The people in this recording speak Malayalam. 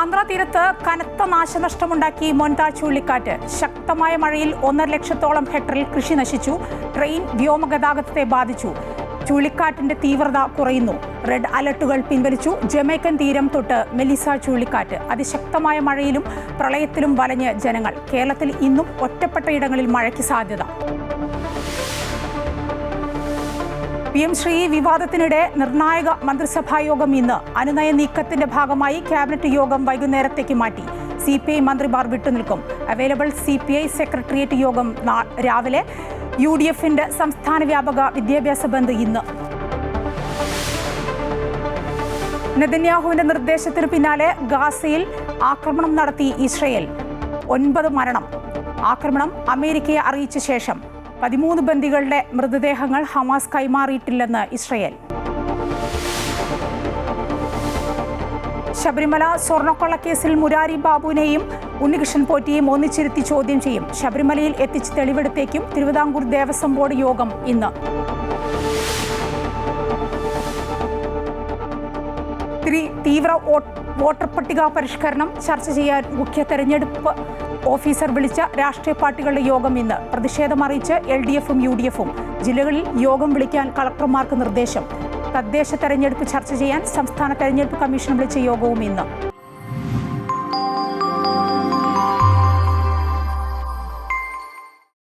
ആന്ധ്രാതീരത്ത് കനത്ത നാശനഷ്ടമുണ്ടാക്കി മോൻതാ ചുഴലിക്കാറ്റ്. ശക്തമായ മഴയിൽ 1.5 ലക്ഷത്തോളം ഹെക്ടറിൽ കൃഷി നശിച്ചു. ട്രെയിൻ വ്യോമഗതാഗതത്തെ ബാധിച്ചു. ചുഴലിക്കാറ്റിന്റെ തീവ്രത കുറയുന്നു. റെഡ് അലർട്ടുകൾ പിൻവലിച്ചു. ജമൈക്കൻ തീരം തൊട്ട് മെലിസ ചുഴലിക്കാറ്റ്. അതിശക്തമായ മഴയിലും പ്രളയത്തിലും വലഞ്ഞ് ജനങ്ങൾ. കേരളത്തിൽ ഇന്നും ഒറ്റപ്പെട്ട ഇടങ്ങളിൽ മഴയ്ക്ക് സാധ്യത. PM ശ്രീ വിവാദത്തിനിടെ നിർണായക മന്ത്രിസഭായോഗം ഇന്ന്. അനുനയ നീക്കത്തിന്റെ ഭാഗമായി ക്യാബിനറ്റ് യോഗം വൈകുന്നേരത്തേക്ക് മാറ്റി. CPI മന്ത്രിമാർ വിട്ടുനിൽക്കും. അവൈലബിൾ CPI സെക്രട്ടേറിയറ്റ് യോഗം രാവിലെ. UDFന്റെ സംസ്ഥാന വ്യാപക വിദ്യാഭ്യാസ ബന്ദ് ഇന്ന്. നെതന്യാഹുവിന്റെ നിർദ്ദേശത്തിന് പിന്നാലെ ഗാസയിൽ ആക്രമണം നടത്തി ഇസ്രയേൽ. 9 മരണം. ആക്രമണം അമേരിക്കയെ അറിയിച്ച ശേഷം 13 ബന്ദികളുടെ മൃതദേഹങ്ങൾ ഹമാസ് കൈമാറിയിട്ടില്ലെന്ന് ഇസ്രയേൽ. ശബരിമല സ്വർണ്ണക്കൊള്ളക്കേസിൽ മുരാരി ബാബുവിനെയും ഉണ്ണികൃഷ്ണൻ പോറ്റിയെയും ഒന്നിച്ചിരുത്തി ചോദ്യം ചെയ്യും. ശബരിമലയിൽ എത്തിച്ച് തെളിവെടുത്തേക്കും. തിരുവിതാംകൂർ ദേവസ്വം ബോർഡ് യോഗം ഇന്ന്. തീവ്ര വോട്ടർ പട്ടിക പരിഷ്കരണം ചർച്ച ചെയ്യാൻ മുഖ്യ തെരഞ്ഞെടുപ്പ് ഓഫീസർ വിളിച്ച രാഷ്ട്രീയ പാർട്ടികളുടെ യോഗം ഇന്ന്. പ്രതിഷേധമറിയിച്ച് LDFും UDFും. ജില്ലകളിൽ യോഗം വിളിക്കാൻ കളക്ടർമാർക്ക് നിർദ്ദേശം. തദ്ദേശ തെരഞ്ഞെടുപ്പ് ചർച്ച ചെയ്യാൻ സംസ്ഥാന തെരഞ്ഞെടുപ്പ് കമ്മീഷൻ വിളിച്ച യോഗവും ഇന്ന്.